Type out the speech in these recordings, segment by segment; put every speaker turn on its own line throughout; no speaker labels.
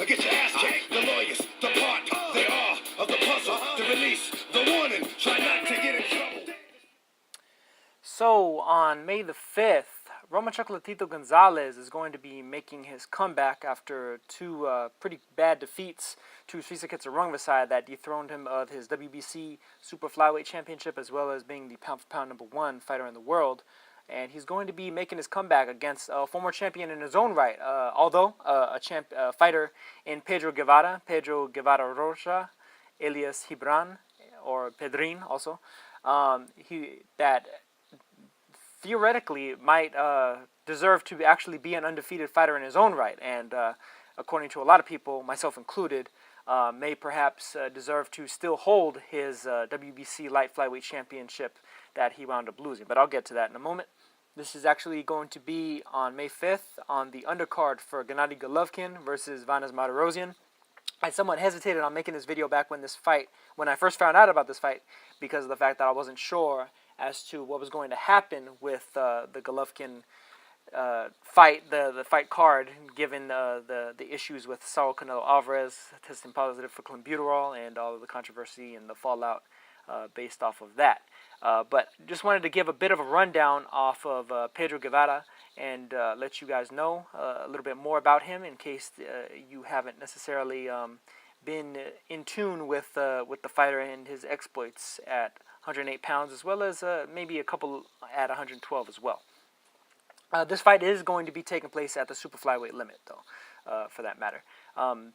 get your ass kicked. The lawyers, the part, they are of the puzzle. The release, the warning, try not to get in trouble.
So, on May the 5th, Roman Chocolatito Gonzalez is going to be making his comeback after two pretty bad defeats to Srisa Rungvisai that dethroned him of his WBC Super Flyweight Championship, as well as being the pound-for-pound #1 fighter in the world. And he's going to be making his comeback against a former champion in his own right, although a fighter in Pedro Guevara Rocha, alias Jibran, or Pedrin also, that theoretically might deserve to actually be an undefeated fighter in his own right, and according to a lot of people, myself included, may perhaps deserve to still hold his WBC light flyweight championship that he wound up losing. But I'll get to that in a moment. This is actually going to be on May 5th on the undercard for Gennady Golovkin versus Vanes Martirosyan. I somewhat hesitated on making this video back when I first found out about this fight, because of the fact that I wasn't sure as to what was going to happen with the Golovkin fight, the fight card, given the issues with Saul Canelo Alvarez testing positive for clenbuterol and all of the controversy and the fallout based off of that. But just wanted to give a bit of a rundown off of Pedro Guevara and let you guys know a little bit more about him in case you haven't necessarily been in tune with the fighter and his exploits at 108 pounds, as well as maybe a couple at 112 as well. This fight is going to be taking place at the super flyweight limit, though, for that matter.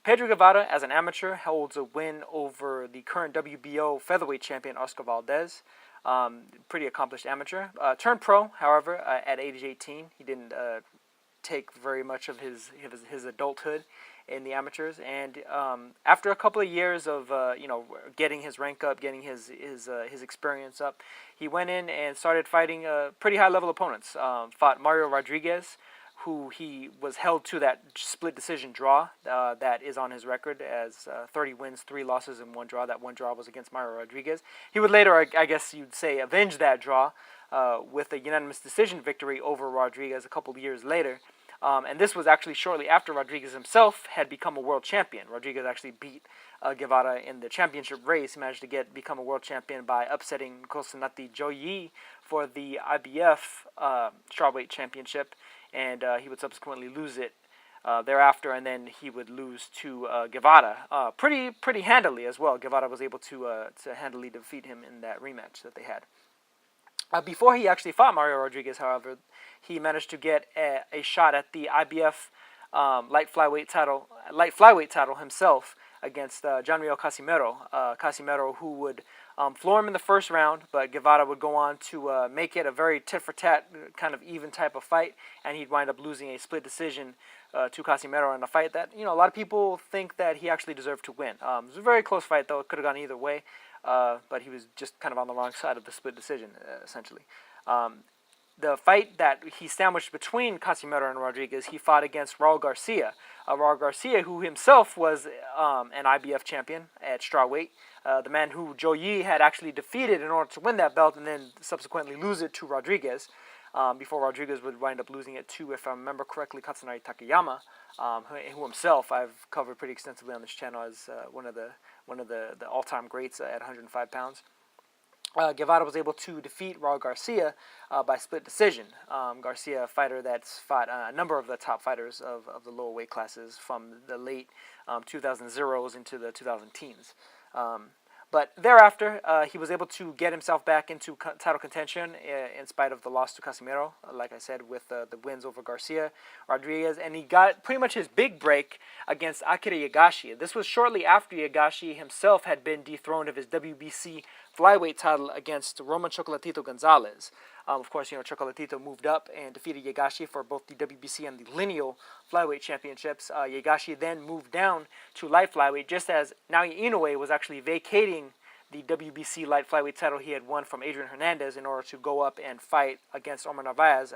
Pedro Guevara, as an amateur, holds a win over the current WBO featherweight champion Oscar Valdez. Pretty accomplished amateur. Turned pro, however, at age 18. He didn't take very much of his adulthood in the amateurs, and after a couple of years of getting his rank up, getting his experience up, he went in and started fighting pretty high level opponents. Fought Mario Rodriguez, who he was held to that split decision draw that is on his record as 30 wins, 3 losses, and 1 draw. That 1 draw was against Mario Rodriguez. He would later, I guess you'd say, avenge that draw with a unanimous decision victory over Rodriguez a couple of years later. And this was actually shortly after Rodriguez himself had become a world champion. Rodriguez actually beat Guevara in the championship race. He managed to become a world champion by upsetting Kosanati Joyi for the IBF strawweight championship, and he would subsequently lose it thereafter, and then he would lose to Guevara pretty handily as well. Guevara was able to handily defeat him in that rematch that they had. Before he actually fought Mario Rodriguez, however, he managed to get a shot at the IBF light flyweight title himself against Janriel Casimero. Casimero, who would floor him in the first round, but Guevara would go on to make it a very tit-for-tat kind of even type of fight, and he'd wind up losing a split decision to Casimero in a fight that, a lot of people think that he actually deserved to win. It was a very close fight, though. It could have gone either way. But he was just kind of on the wrong side of the split decision, essentially. The fight that he sandwiched between Casimero and Rodriguez, he fought against Raul Garcia. Raul Garcia, who himself was an IBF champion at strawweight, the man who Joyi had actually defeated in order to win that belt and then subsequently lose it to Rodriguez, before Rodriguez would wind up losing it to, if I remember correctly, Katsunari Takayama, who himself I've covered pretty extensively on this channel as one of the all-time greats at 105 pounds. Guevara was able to defeat Raul Garcia by split decision. Garcia, a fighter that's fought a number of the top fighters of the lower weight classes from the late 2000s into the 2010s. But thereafter, he was able to get himself back into title contention in spite of the loss to Casimero, like I said, with the wins over Garcia, Rodriguez, and he got pretty much his big break against Akira Yagashi. This was shortly after Yagashi himself had been dethroned of his WBC flyweight title against Roman Chocolatito Gonzalez. Of course, Chocolatito moved up and defeated Yagashi for both the WBC and the lineal flyweight championships. Yagashi then moved down to light flyweight, just as Naoya Inoue was actually vacating the WBC light flyweight title he had won from Adrian Hernandez in order to go up and fight against Omar Narvaez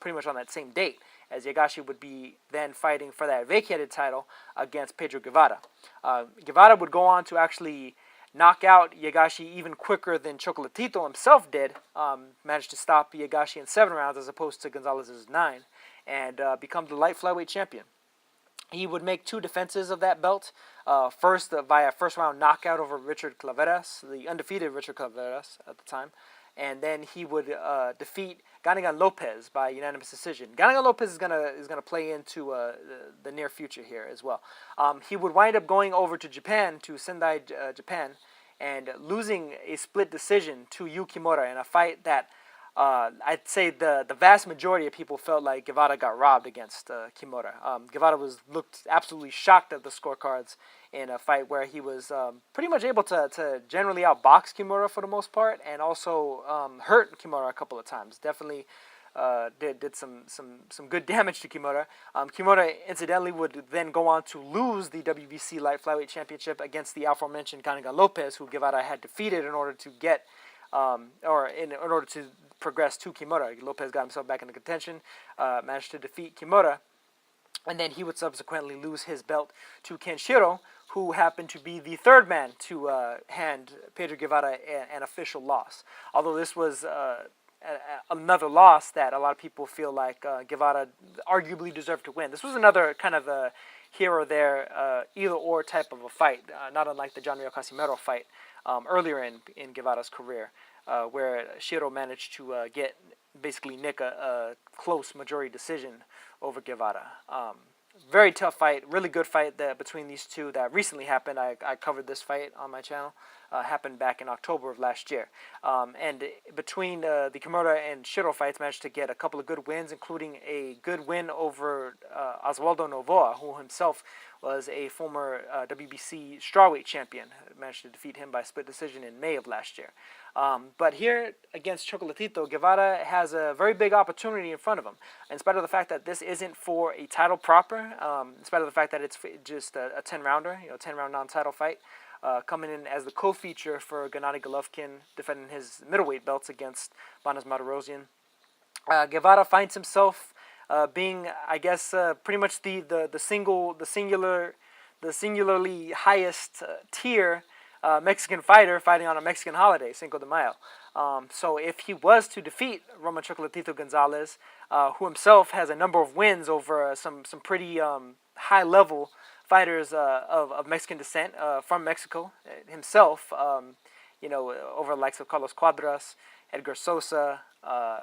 pretty much on that same date, as Yagashi would be then fighting for that vacated title against Pedro Guevara. Guevara would go on to actually knock out Yagashi even quicker than Chocolatito himself did. Managed to stop Yagashi in 7 rounds as opposed to Gonzalez's 9, and become the light flyweight champion. He would make 2 defenses of that belt. First, via first-round knockout over Richard Claveras, the undefeated Richard Claveras at the time. And then he would defeat Ganigan Lopez by unanimous decision. Ganigan Lopez is gonna play into the near future here as well. He would wind up going over to Japan, to Sendai, Japan, and losing a split decision to Yu Kimura in a fight that I'd say the vast majority of people felt like Guevara got robbed against Kimura. Guevara looked absolutely shocked at the scorecards in a fight where he was pretty much able to generally outbox Kimura for the most part, and also hurt Kimura a couple of times. Definitely did some good damage to Kimura. Kimura incidentally would then go on to lose the WBC Light Flyweight Championship against the aforementioned Ganigan Lopez, who Guevara had defeated in order to get in order to progress to Kimura. Lopez got himself back into contention, managed to defeat Kimura, and then he would subsequently lose his belt to Kenshiro, who happened to be the third man to hand Pedro Guevara an official loss. Although this was another loss that a lot of people feel like Guevara arguably deserved to win. This was another kind of a here or there, either-or type of a fight, not unlike the John Rio Casimero fight earlier in Guevara's career, where Shiro managed to basically nick a close majority decision over Guevara. Very tough fight, really good fight between these two that recently happened. I covered this fight on my channel. Happened back in October of last year. And between the Kimura and Shiro fights, managed to get a couple of good wins, including a good win over Oswaldo Novoa, who himself was a former WBC strawweight champion. Managed to defeat him by split decision in May of last year. But here against Chocolatito, Guevara has a very big opportunity in front of him. In spite of the fact that this isn't for a title proper, in spite of the fact that it's just a 10-rounder, 10-round non-title fight, coming in as the co-feature for Gennady Golovkin, defending his middleweight belts against Banas Martirosyan. Guevara finds himself being, I guess, pretty much the singularly highest tier Mexican fighter fighting on a Mexican holiday, Cinco de Mayo. So if he was to defeat Roman Chocolatito Gonzalez, who himself has a number of wins over some pretty high-level fighters of Mexican descent from Mexico himself, over the likes of Carlos Cuadras, Edgar Sosa,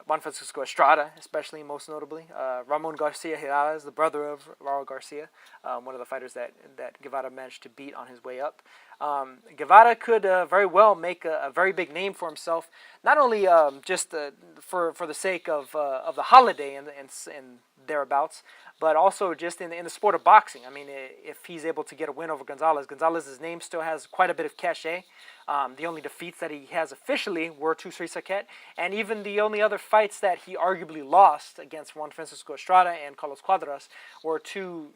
Juan Francisco Estrada, especially most notably, Ramon Garcia Hirales, the brother of Raul Garcia, one of the fighters that Guevara managed to beat on his way up. Guevara could very well make a very big name for himself, not only just for the sake of the holiday and thereabouts, but also just in the sport of boxing. I mean, if he's able to get a win over Gonzalez's name still has quite a bit of cachet. The only defeats that he has officially were to Sri Saket, and even the only other fights that he arguably lost against Juan Francisco Estrada and Carlos Cuadras were two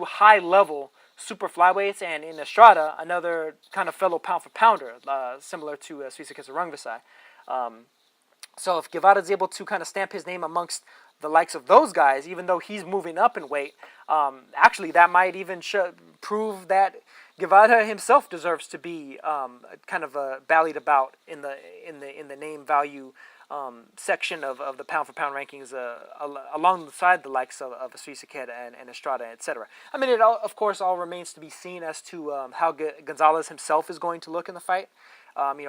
high-level super flyweights, and in Estrada, another kind of fellow pound-for-pounder, similar to Sri Saket's Rungvisai. So if Guevara is able to kind of stamp his name amongst the likes of those guys, even though he's moving up in weight, actually that might even prove that Guevara himself deserves to be kind of ballied about in the name value section of the pound for pound rankings, alongside the likes of Sri Saket and Estrada, etc. I mean, it of course all remains to be seen as to how Gonzalez himself is going to look in the fight.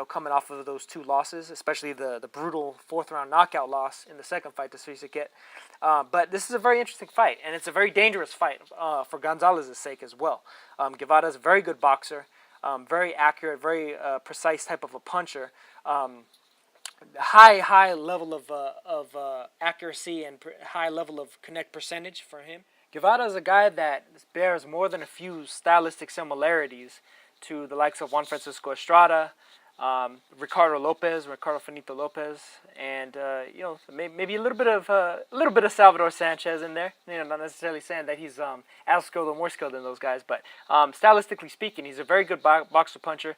Coming off of those 2 losses, especially the brutal 4th-round knockout loss in the second fight to Sri Saket. But this is a very interesting fight, and it's a very dangerous fight for Gonzalez's sake as well. Guevara is a very good boxer, very accurate, very precise type of a puncher. High level of accuracy and high level of connect percentage for him. Guevara is a guy that bears more than a few stylistic similarities to the likes of Juan Francisco Estrada, Ricardo Finito Lopez, and maybe a little bit of Salvador Sanchez in there. Not necessarily saying that he's as skilled or more skilled than those guys, but stylistically speaking, he's a very good boxer puncher.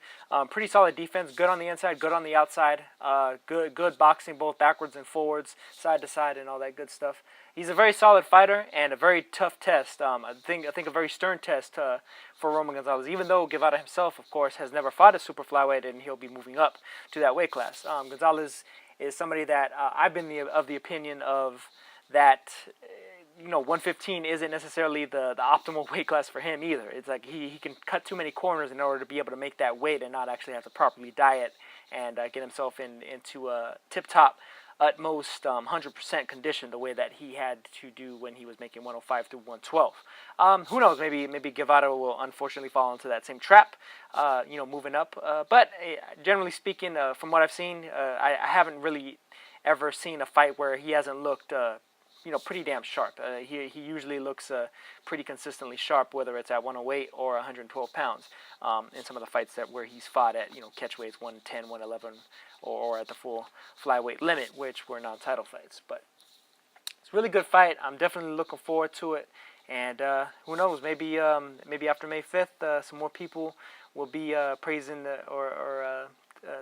Pretty solid defense, good on the inside, good on the outside. Good boxing both backwards and forwards, side to side, and all that good stuff. He's a very solid fighter and a very tough test. I think a very stern test for Roman Gonzalez, even though Guevara himself, of course, has never fought a super flyweight, and he'll be moving up to that weight class. Gonzalez is somebody that I've been of the opinion of that 115 isn't necessarily the optimal weight class for him either. It's like he can cut too many corners in order to be able to make that weight and not actually have to properly diet and get himself into a tip-top, utmost 100% condition the way that he had to do when he was making 105 through 112. Who knows? Maybe Guevara will unfortunately fall into that same trap, moving up. But generally speaking, from what I've seen, I haven't really ever seen a fight where he hasn't looked pretty damn sharp. He usually looks pretty consistently sharp, whether it's at 108 or 112 pounds. In some of the fights where he's fought at catch weights 110, 111, or at the full flyweight limit, which were non-title fights. But it's a really good fight. I'm definitely looking forward to it. And who knows? Maybe after May 5th, some more people will be praising or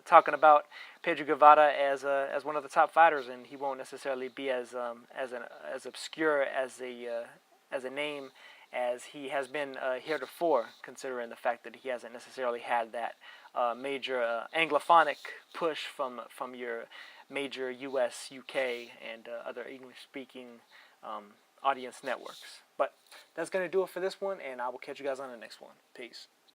talking about Pedro Guevara as one of the top fighters, and he won't necessarily be as obscure as a name as he has been heretofore, considering the fact that he hasn't necessarily had that major anglophonic push from your major U.S., U.K., and other English-speaking audience networks. But that's going to do it for this one, and I will catch you guys on the next one. Peace.